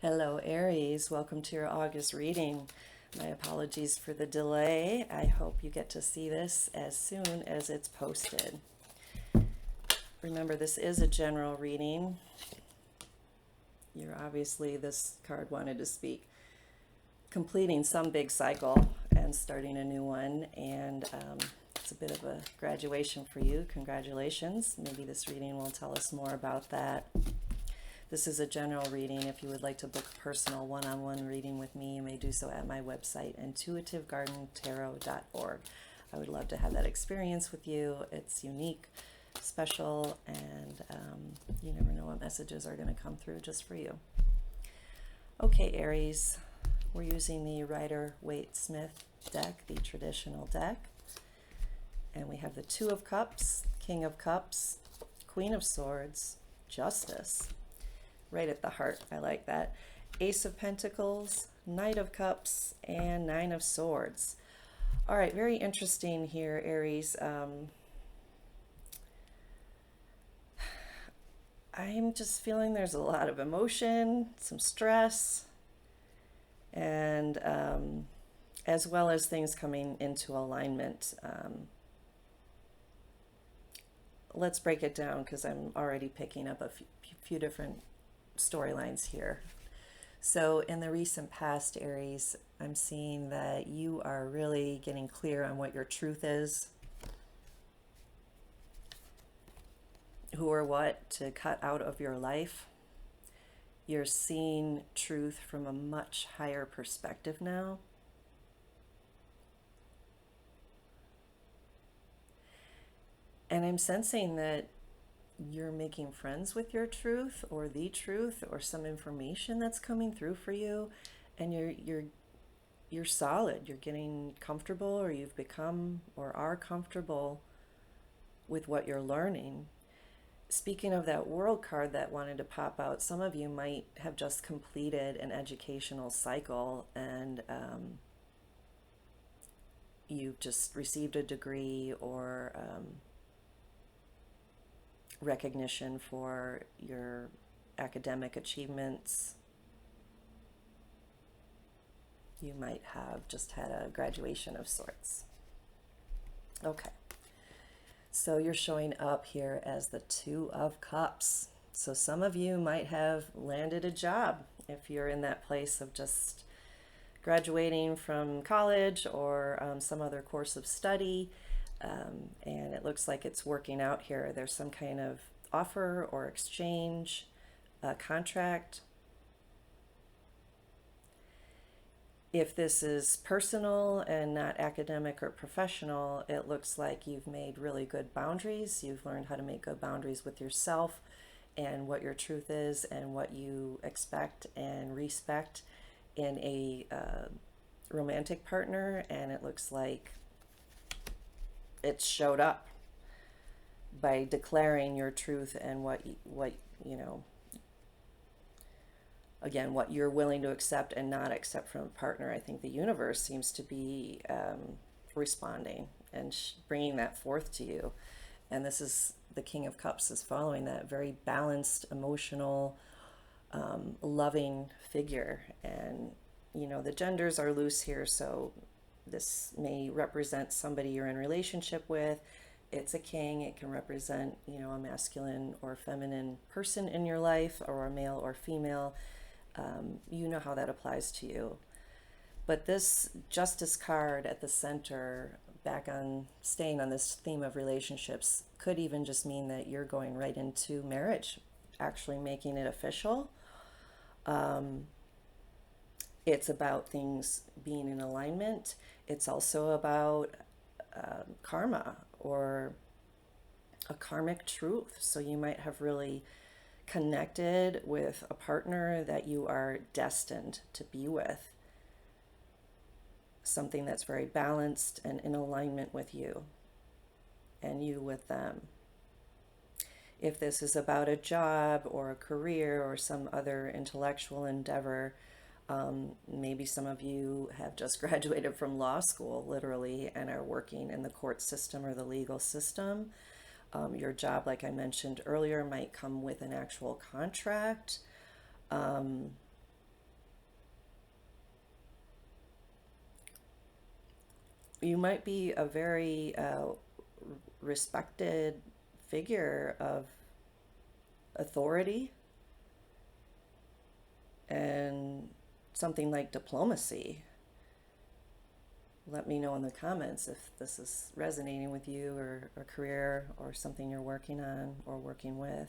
Hello, Aries. Welcome to your August reading. My apologies for the delay. I hope you get to see this as soon as it's posted. Remember, this is a general reading. This card wanted to speak completing some big cycle and starting a new one, and it's a bit of a graduation for you. Congratulations. Maybe this reading will tell us more about that. This is a general reading. If you would like to book a personal one-on-one reading with me, you may do so at my website, intuitivegardentarot.org. I would love to have that experience with you. It's unique, special, and you never know what messages are going to come through just for you. Okay, Aries, we're using the Rider-Waite-Smith deck, the traditional deck. And we have the Two of Cups, King of Cups, Queen of Swords, Justice. Right at the heart. I like that. Ace of Pentacles, Knight of Cups, and Nine of Swords. All right, very interesting here, Aries. I'm just feeling there's a lot of emotion, some stress, and as well as things coming into alignment. Let's break it down because I'm already picking up a few different storylines here. So in the recent past, Aries, I'm seeing that you are really getting clear on what your truth is, who or what to cut out of your life. You're seeing truth from a much higher perspective now. And I'm sensing that you're making friends with your truth or the truth or some information that's coming through for you, and you're solid. You're getting comfortable, or you've become or are comfortable with what you're learning. Speaking of that World card that wanted to pop out, some of you might have just completed an educational cycle, and you've just received a degree or recognition for your academic achievements. You might have just had a graduation of sorts. Okay, so you're showing up here as the Two of Cups. So some of you might have landed a job if you're in that place of just graduating from college or some other course of study. And it looks like it's working out here. There's some kind of offer or exchange, contract. If this is personal and not academic or professional, it looks like you've made really good boundaries. You've learned how to make good boundaries with yourself and what your truth is and what you expect and respect in a romantic partner. And it looks like it showed up by declaring your truth and what you know, again, what you're willing to accept and not accept from a partner. I think the universe seems to be responding and bringing that forth to you. And this is the King of Cups is following that very balanced, emotional, loving figure. And you know, the genders are loose here, so this may represent somebody you're in relationship with. It's a king. It can represent, you know, a masculine or feminine person in your life, or a male or female. You know how that applies to you. But this Justice card at the center, back on staying on this theme of relationships, could even just mean that you're going right into marriage, actually making it official. It's about things being in alignment. It's also about karma or a karmic truth. So you might have really connected with a partner that you are destined to be with. Something that's very balanced and in alignment with you, and you with them. If this is about a job or a career or some other intellectual endeavor, maybe some of you have just graduated from law school, literally, and are working in the court system or the legal system. Your job, like I mentioned earlier, might come with an actual contract. You might be a very respected figure of authority and something like diplomacy. Let me know in the comments if this is resonating with you, or a career or something you're working on or working with.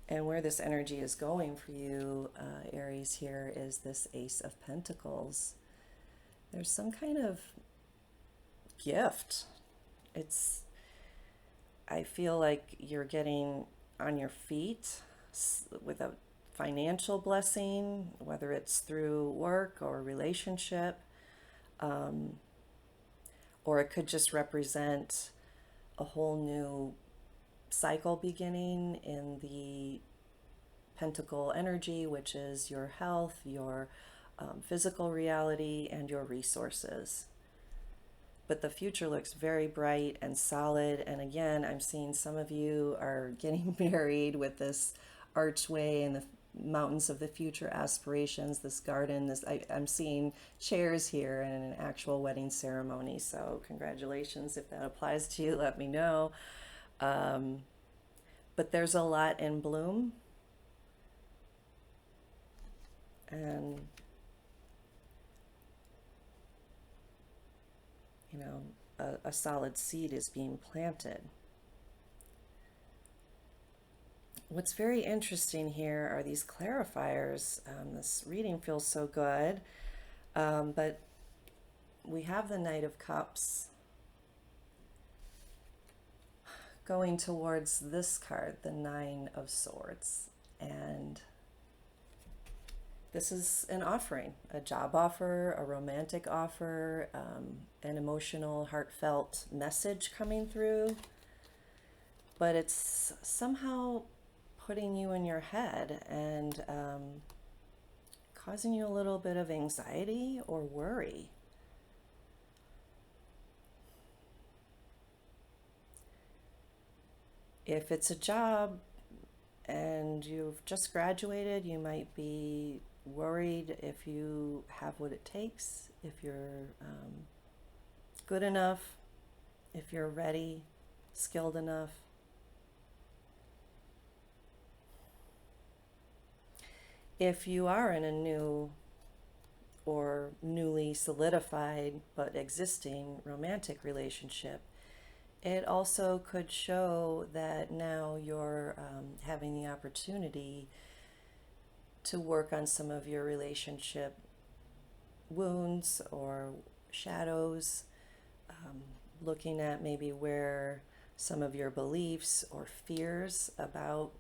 And where this energy is going for you, Aries, here is this Ace of Pentacles. There's some kind of gift. It's, I feel like you're getting on your feet with a financial blessing, whether it's through work or relationship, or it could just represent a whole new cycle beginning in the pentacle energy, which is your health, your physical reality, and your resources. But the future looks very bright and solid. And again, I'm seeing some of you are getting married with this archway and the mountains of the future aspirations, this garden, I'm seeing chairs here and an actual wedding ceremony. So congratulations. If that applies to you, let me know. But there's a lot in bloom. And, you know, a solid seed is being planted. What's very interesting here are these clarifiers. This reading feels so good, but we have the Knight of Cups going towards this card, the Nine of Swords. And this is an offering, a job offer, a romantic offer, an emotional, heartfelt message coming through. But it's somehow putting you in your head and causing you a little bit of anxiety or worry. If it's a job and you've just graduated, you might be worried if you have what it takes, if you're good enough, if you're ready, skilled enough. If you are in a new or newly solidified but existing romantic relationship, it also could show that now you're having the opportunity to work on some of your relationship wounds or shadows, looking at maybe where some of your beliefs or fears about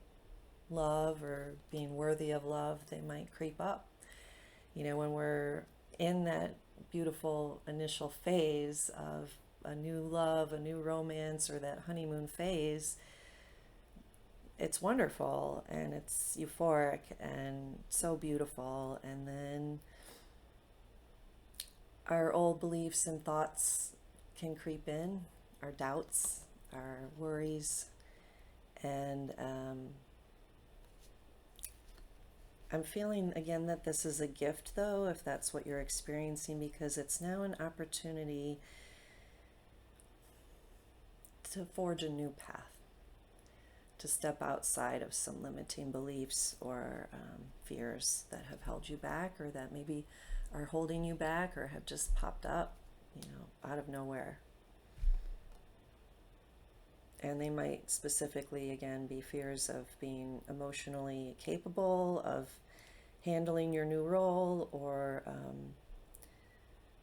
love or being worthy of love, they might creep up. You know, when we're in that beautiful initial phase of a new love, a new romance, or that honeymoon phase, it's wonderful and it's euphoric and so beautiful. And then our old beliefs and thoughts can creep in, our doubts, our worries, and I'm feeling again that this is a gift, though, if that's what you're experiencing, because it's now an opportunity to forge a new path, to step outside of some limiting beliefs or fears that have held you back, or that maybe are holding you back or have just popped up, you know, out of nowhere. And they might specifically, again, be fears of being emotionally capable, of handling your new role, or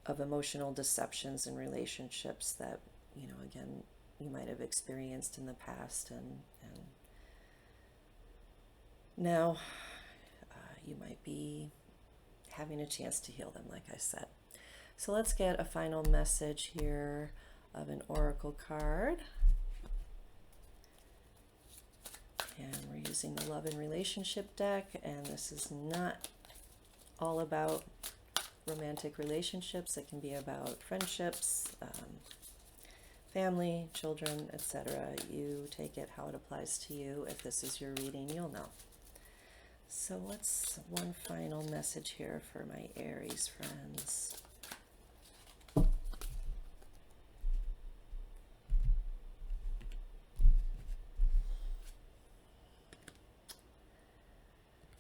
of emotional deceptions in relationships that, you know, again, you might have experienced in the past. And now you might be having a chance to heal them, like I said. So let's get a final message here of an oracle card. And we're using the Love and Relationship deck, and this is not all about romantic relationships. It can be about friendships, family, children, etc. You take it how it applies to you. If this is your reading, you'll know. So what's one final message here for my Aries friends?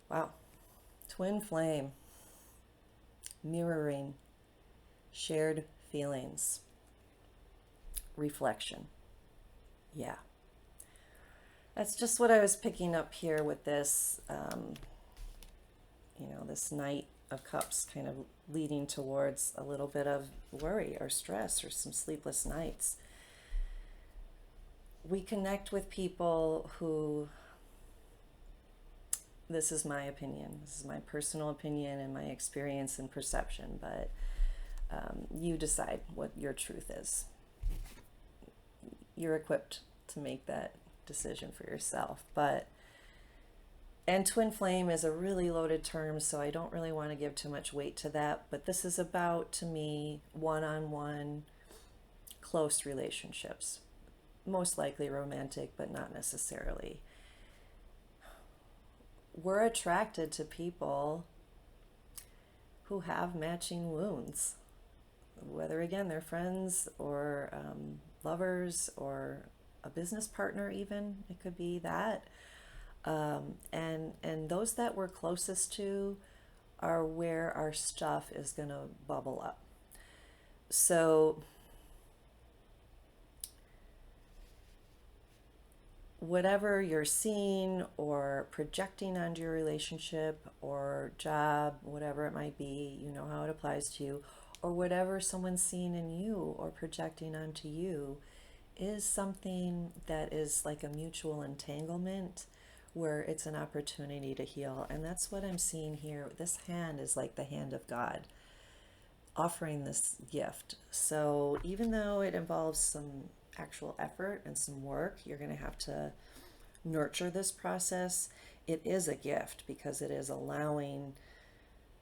Wow. Twin flame, mirroring, shared feelings, reflection. Yeah. That's just what I was picking up here with this, this Knight of Cups kind of leading towards a little bit of worry or stress or some sleepless nights. We connect with people who, this is my opinion, this is my personal opinion and my experience and perception, but you decide what your truth is. You're equipped to make that decision for yourself. And twin flame is a really loaded term, so I don't really want to give too much weight to that, but this is about, to me, one-on-one close relationships, most likely romantic, but not necessarily. We're attracted to people who have matching wounds, whether, again, they're friends or lovers or a business partner even. It could be that. And those that we're closest to are where our stuff is going to bubble up. So whatever you're seeing or projecting onto your relationship or job, whatever it might be, you know how it applies to you, or whatever someone's seeing in you or projecting onto you is something that is like a mutual entanglement where it's an opportunity to heal. And that's what I'm seeing here. This hand is like the hand of God offering this gift. So even though it involves some actual effort and some work, you're going to have to nurture this process. It is a gift because it is allowing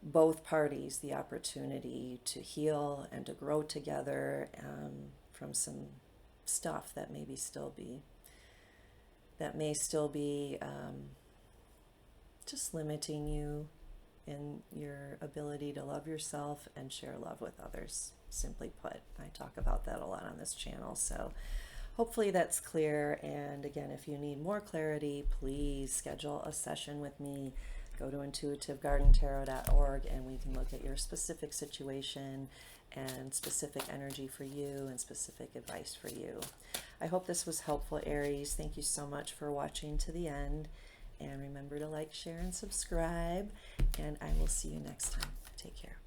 both parties the opportunity to heal and to grow together from some stuff that may still be just limiting you in your ability to love yourself and share love with others. Simply put, I talk about that a lot on this channel, so hopefully that's clear. And again, if you need more clarity, please schedule a session with me. Go to intuitivegardentarot.org and we can look at your specific situation and specific energy for you and specific advice for you. I hope this was helpful, Aries. Thank you so much for watching to the end. And remember to like, share, and subscribe. And I will see you next time. Take care.